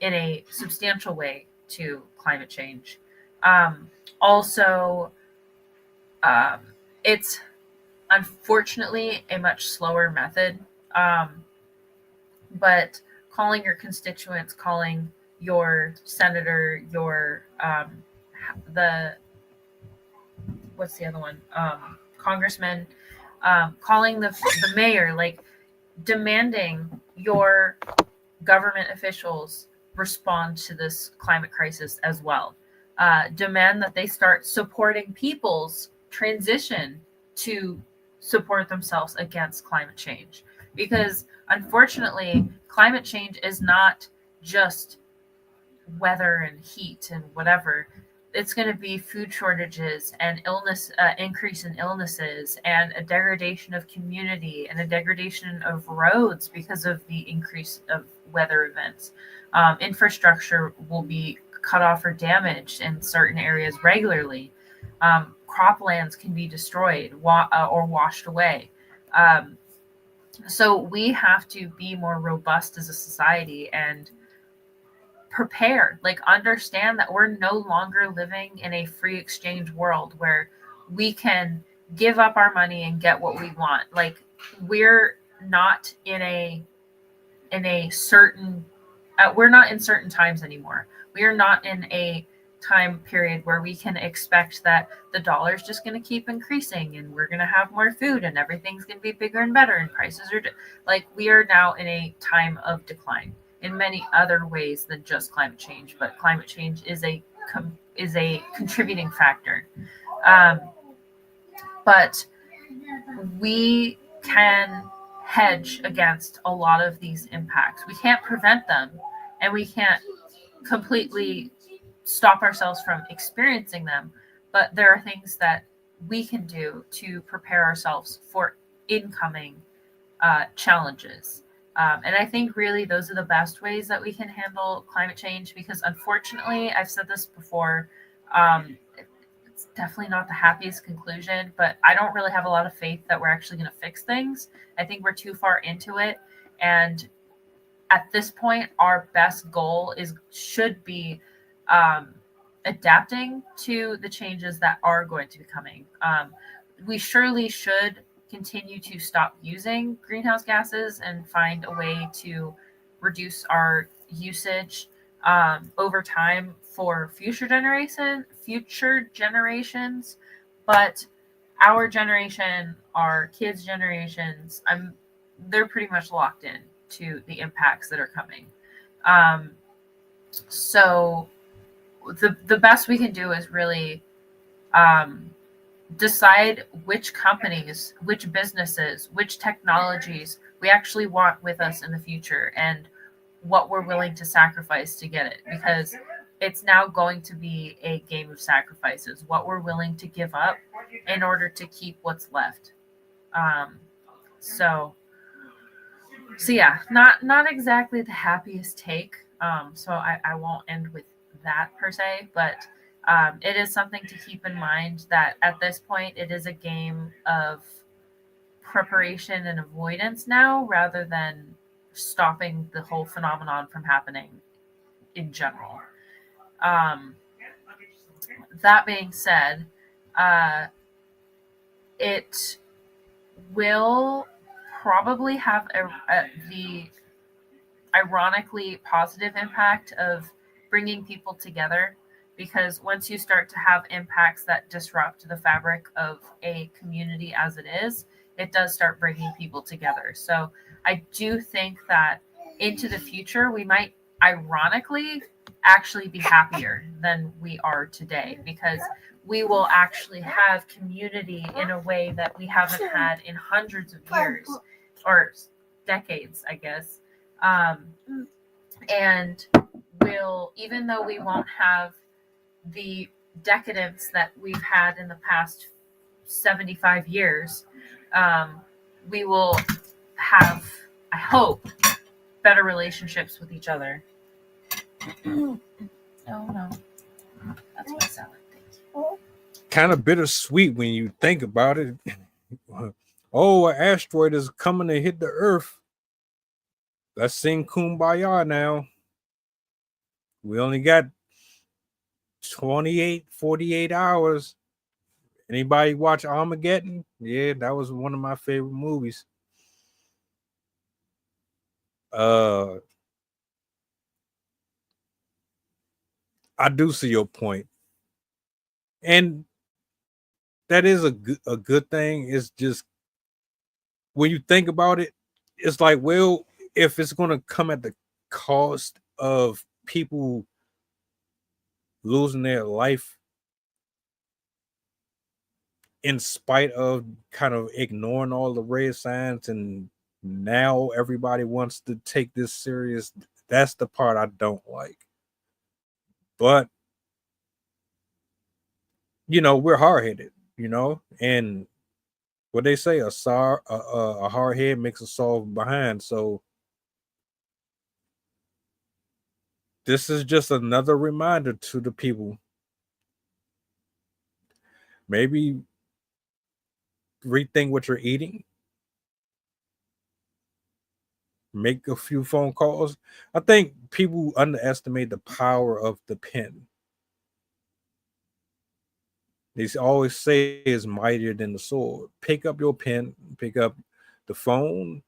in a substantial way to climate change. Also, it's unfortunately a much slower method, but calling your constituents, calling your senator, your what's the other one? Congressman, calling the mayor, like demanding your government officials respond to this climate crisis as well. Demand that they start supporting people's transition to support themselves against climate change. Because unfortunately, climate change is not just weather and heat and whatever. It's going to be food shortages and illness, increase in illnesses, and a degradation of community and a degradation of roads because of the increase of weather events. Infrastructure will be cut off or damaged in certain areas regularly. Croplands can be destroyed or washed away. So we have to be more robust as a society and prepare, like understand that we're no longer living in a free exchange world where we can give up our money and get what we want. Like we're not in a certain we're not in certain times anymore. We are not in a time period where we can expect that the dollar is just going to keep increasing and we're going to have more food and everything's going to be bigger and better and prices are like we are now in a time of decline in many other ways than just climate change, but climate change is a contributing factor. But we can hedge against a lot of these impacts. We can't prevent them, and we can't completely stop ourselves from experiencing them, but there are things that we can do to prepare ourselves for incoming challenges. And I think really those are the best ways that we can handle climate change, because unfortunately, I've said this before, it's definitely not the happiest conclusion, but I don't really have a lot of faith that we're actually going to fix things. I think we're too far into it. And at this point, our best goal should be adapting to the changes that are going to be coming. We surely should continue to stop using greenhouse gases and find a way to reduce our usage over time for future generations. But our generation, our kids' generations, they're pretty much locked in to the impacts that are coming. So the best we can do is really decide which companies, which businesses, which technologies we actually want with us in the future, and what we're willing to sacrifice to get it, because it's now going to be a game of sacrifices, what we're willing to give up in order to keep what's left. So yeah, not exactly the happiest take. So I won't end with that per se, but it is something to keep in mind that at this point it is a game of preparation and avoidance now, rather than stopping the whole phenomenon from happening in general. That being said, it will probably have the ironically positive impact of bringing people together, because once you start to have impacts that disrupt the fabric of a community as it is, it does start bringing people together. So I do think that into the future, we might ironically actually be happier than we are today, because we will actually have community in a way that we haven't had in hundreds of years or decades, I guess. And we'll, even though we won't have the decadence that we've had in the past 75 years, we will have, I hope, better relationships with each other. Oh no, that's my salad. Kind of bittersweet when you think about it. Oh, an asteroid is coming to hit the Earth. Let's sing Kumbaya now. We only got 48 hours. Anybody watch Armageddon? Yeah, that was one of my favorite movies. I do see your point. And that is a good thing. It's just, when you think about it, it's like, well, if it's going to come at the cost of people losing their life in spite of kind of ignoring all the red signs, and now everybody wants to take this serious, that's the part I don't like. But we're hard-headed, and what they say, a hard head makes a soft behind. So this is just another reminder to the people. Maybe rethink what you're eating. Make a few phone calls. I think people underestimate the power of the pen. They always say it's mightier than the sword. Pick up your pen, pick up the phone,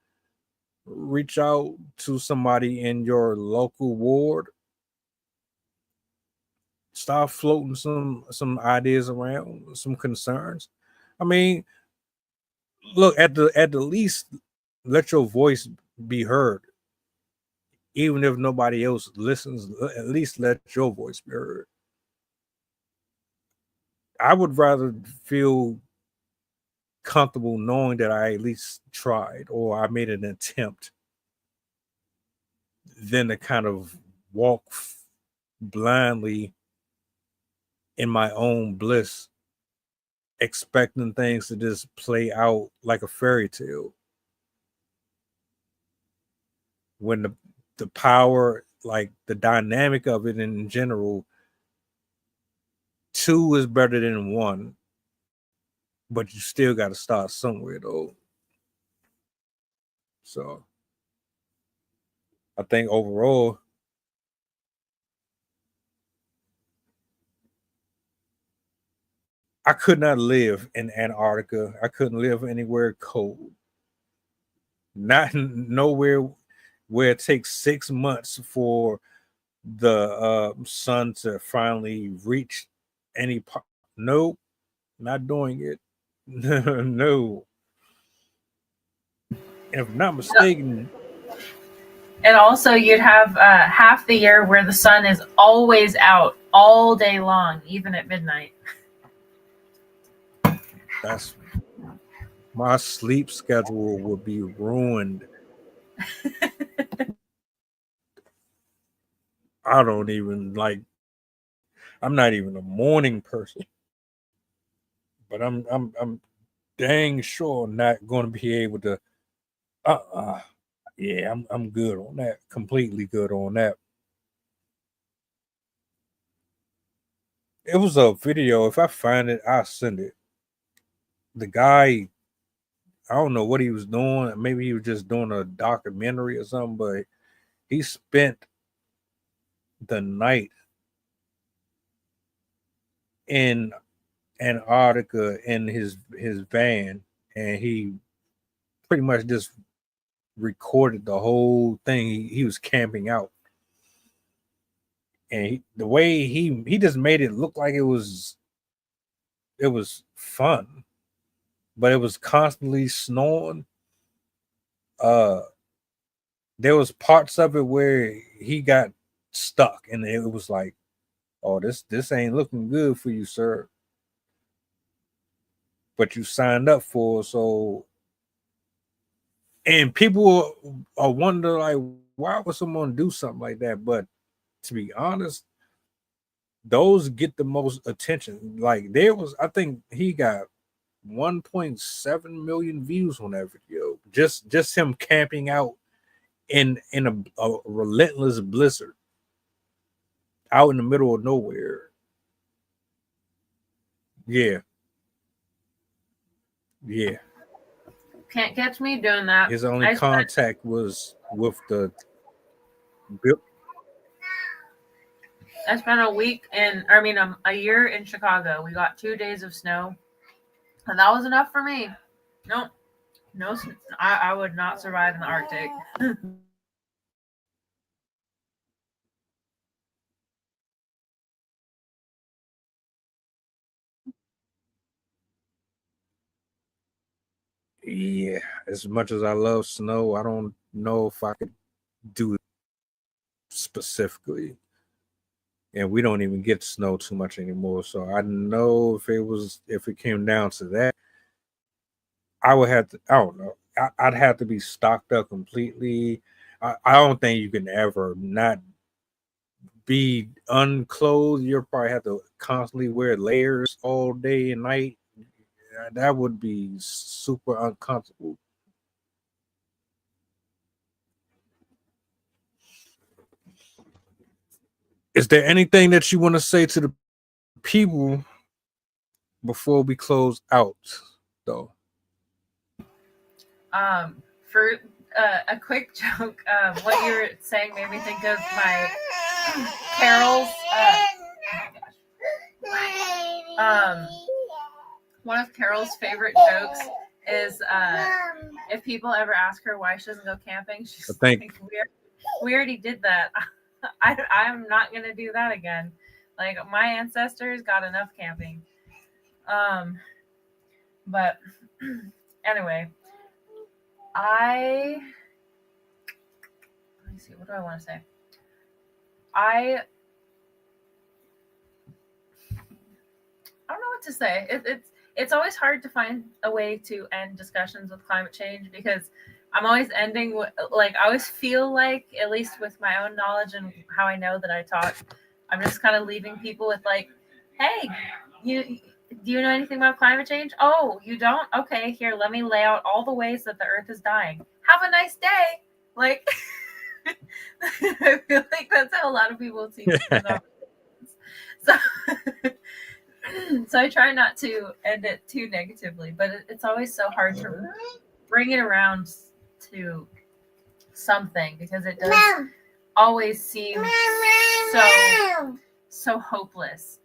reach out to somebody in your local ward. Start floating some ideas around, some concerns. I mean, look, at the least, let your voice be heard. Even if nobody else listens, at least let your voice be heard. I would rather feel comfortable knowing that I at least tried, or I made an attempt, than to kind of walk blindly in my own bliss, expecting things to just play out like a fairy tale, when the power, like the dynamic of it in general, 2 is better than 1, but you still got to start somewhere though. So I think overall, I could not live in Antarctica. I couldn't live anywhere cold. Not nowhere where it takes 6 months for the sun to finally reach any part. Nope, not doing it. No. If I'm not mistaken, And also, you'd have half the year where the sun is always out all day long, even at midnight. That's my sleep schedule would be ruined. I don't even like. I'm not even a morning person, but I'm dang sure not going to be able to. Yeah, I'm good on that. Completely good on that. It was a video. If I find it, I'll send it. The guy, I don't know what he was doing. Maybe he was just doing a documentary or something, but he spent the night in Antarctica in his van, and he pretty much just recorded the whole thing. He was camping out, and the way he just made it look like it was fun, but it was constantly snowing. There was parts of it where he got stuck, and it was like, oh, this ain't looking good for you, sir. But you signed up for it, so. And people are wondering, like, why would someone do something like that? But to be honest, those get the most attention. Like, I think he got 1.7 million views on that video. Just him camping out in a relentless blizzard out in the middle of nowhere. Yeah. Can't catch me doing that. His only contact was with the. I spent a year in Chicago. We got 2 days of snow, and that was enough for me. No, I would not survive in the Arctic. Yeah, as much as I love snow, I don't know if I could do it specifically. And we don't even get snow too much anymore. So I know if it came down to that, I would have to, I don't know. I'd have to be stocked up completely. I don't think you can ever not be unclothed. You'll probably have to constantly wear layers all day and night. That would be super uncomfortable. Is there anything that you want to say to the people before we close out, though? For a quick joke, what you were saying made me think of my Carol's. One of Carol's favorite jokes is if people ever ask her why she doesn't go camping, she's like, we already did that. I'm not going to do that again. Like, my ancestors got enough camping. But anyway, let me see, what do I want to say? I don't know what to say. It's always hard to find a way to end discussions with climate change, because I'm always ending with, like, I always feel like, at least with my own knowledge and how I know that I talk, I'm just kind of leaving people with, like, hey, do you know anything about climate change? Oh, you don't? Okay, here, let me lay out all the ways that the earth is dying. Have a nice day. Like, I feel like that's how a lot of people see it. So I try not to end it too negatively, but it's always so hard to bring it around to something, because it does always seem so hopeless.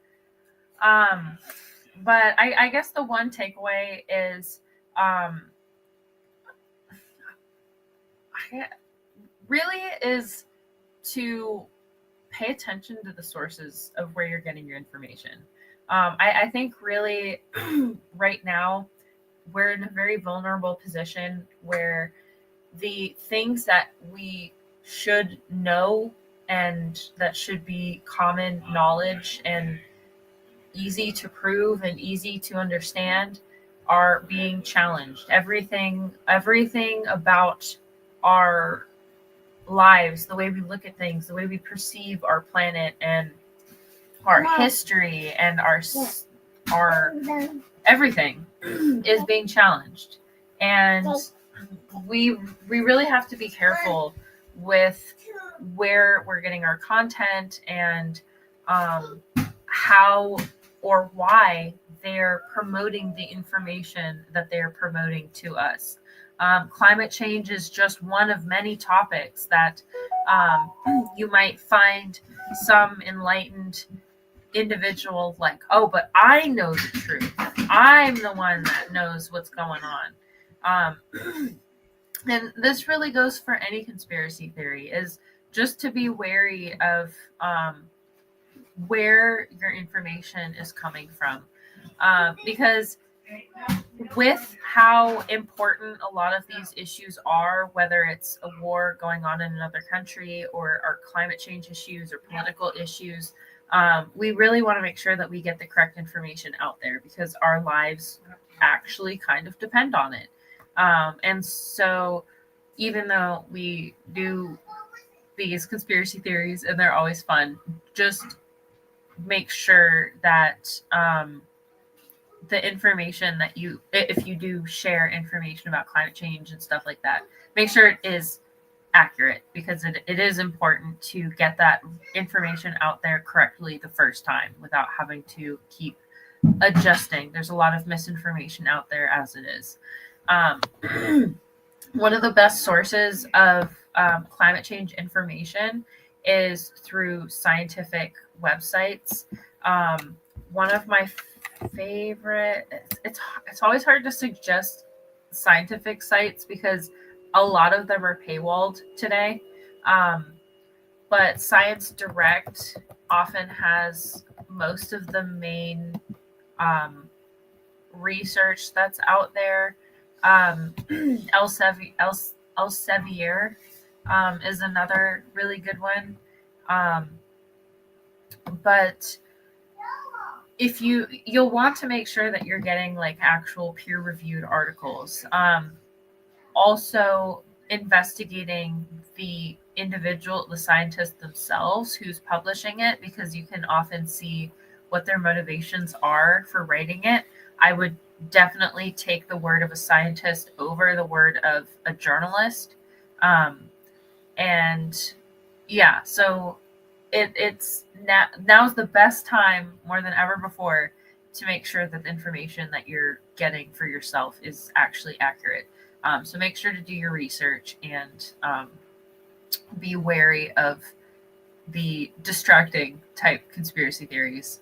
But I guess the one takeaway is really is to pay attention to the sources of where you're getting your information. I think really right now we're in a very vulnerable position where the things that we should know and that should be common knowledge and easy to prove and easy to understand are being challenged. Everything about our lives, the way we look at things, the way we perceive our planet and our history and our everything is being challenged. And we really have to be careful with where we're getting our content and how or why they're promoting the information that they're promoting to us. Climate change is just one of many topics that you might find some enlightened individual like, oh, but I know the truth. I'm the one that knows what's going on. And this really goes for any conspiracy theory, is just to be wary of where your information is coming from. Because with how important a lot of these issues are, whether it's a war going on in another country or our climate change issues or political issues, we really want to make sure that we get the correct information out there because our lives actually kind of depend on it. And so even though we do these conspiracy theories and they're always fun, just make sure that the information that if you do share information about climate change and stuff like that, make sure it is accurate, because it is important to get that information out there correctly the first time without having to keep adjusting. There's a lot of misinformation out there as it is. One of the best sources of climate change information is through scientific websites. One of my favorite, it's always hard to suggest scientific sites because a lot of them are paywalled today. But Science Direct often has most of the main research that's out there. Elsevier is another really good one. But if you'll want to make sure that you're getting like actual peer-reviewed articles. Also investigating the scientists themselves who's publishing it, because you can often see what their motivations are for writing it. I would definitely take the word of a scientist over the word of a journalist. And yeah, so it's now's the best time more than ever before to make sure that the information that you're getting for yourself is actually accurate. So make sure to do your research and be wary of the distracting type conspiracy theories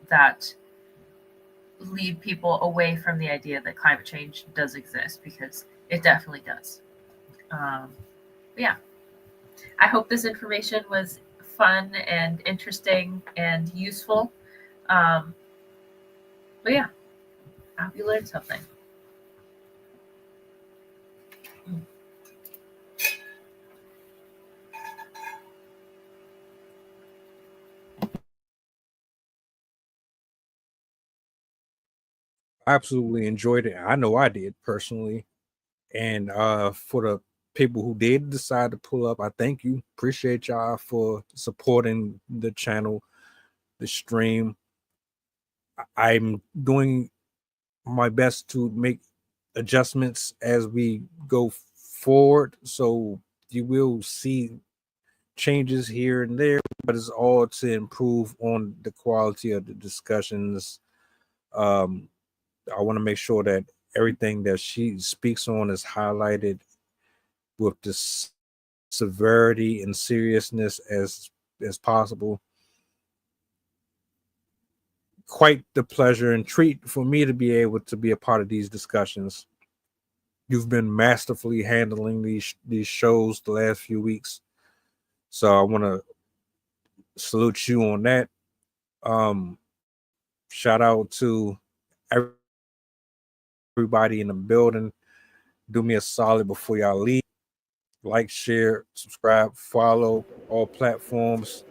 that lead people away from the idea that climate change does exist, because it definitely does. But yeah, I hope this information was fun and interesting and useful. But yeah, I hope you learned something. Absolutely enjoyed it. I know I did personally. And for the people who did decide to pull up, I thank you. Appreciate y'all for supporting the channel, the stream. I'm doing my best to make adjustments as we go forward. So you will see changes here and there, but it's all to improve on the quality of the discussions. I want to make sure that everything that she speaks on is highlighted with the severity and seriousness as possible. Quite the pleasure and treat for me to be able to be a part of these discussions. You've been masterfully handling these shows the last few weeks, so I want to salute you on that. Shout out to everybody in the building. Do me a solid before y'all leave. Like, share, subscribe, follow all platforms.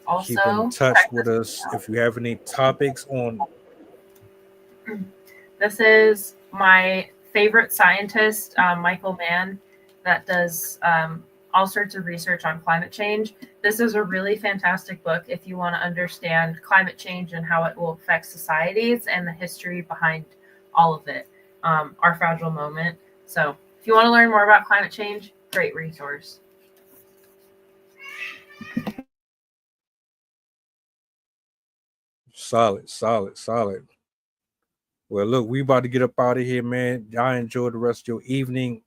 Also, keep in touch with us if you have any topics on. This is my favorite scientist, Michael Mann, that does all sorts of research on climate change. This is a really fantastic book if you want to understand climate change and how it will affect societies and the history behind all of it, Our Fragile Moment. So if you want to learn more about climate change, great resource. Solid. Well, look, we about to get up out of here, man. Y'all enjoy the rest of your evening.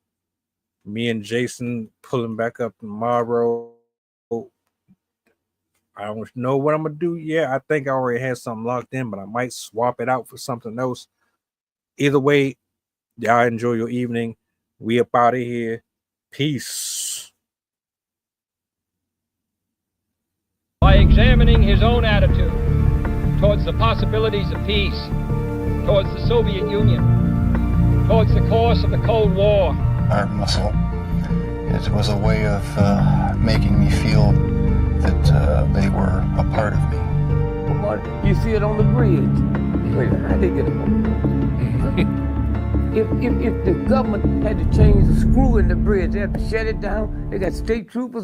Me and Jason pulling back up tomorrow. I don't know what I'm gonna do. Yeah, I think I already had something locked in, but I might swap it out for something else. Either way, y'all enjoy your evening. We up out of here. Peace. By examining his own attitude towards the possibilities of peace, towards the Soviet Union, towards the course of the Cold War. Art muscle. It was a way of making me feel that they were a part of me. You see it on the bridge. Wait, how they get it? If the government had to change the screw in the bridge, they had to shut it down. They got state troopers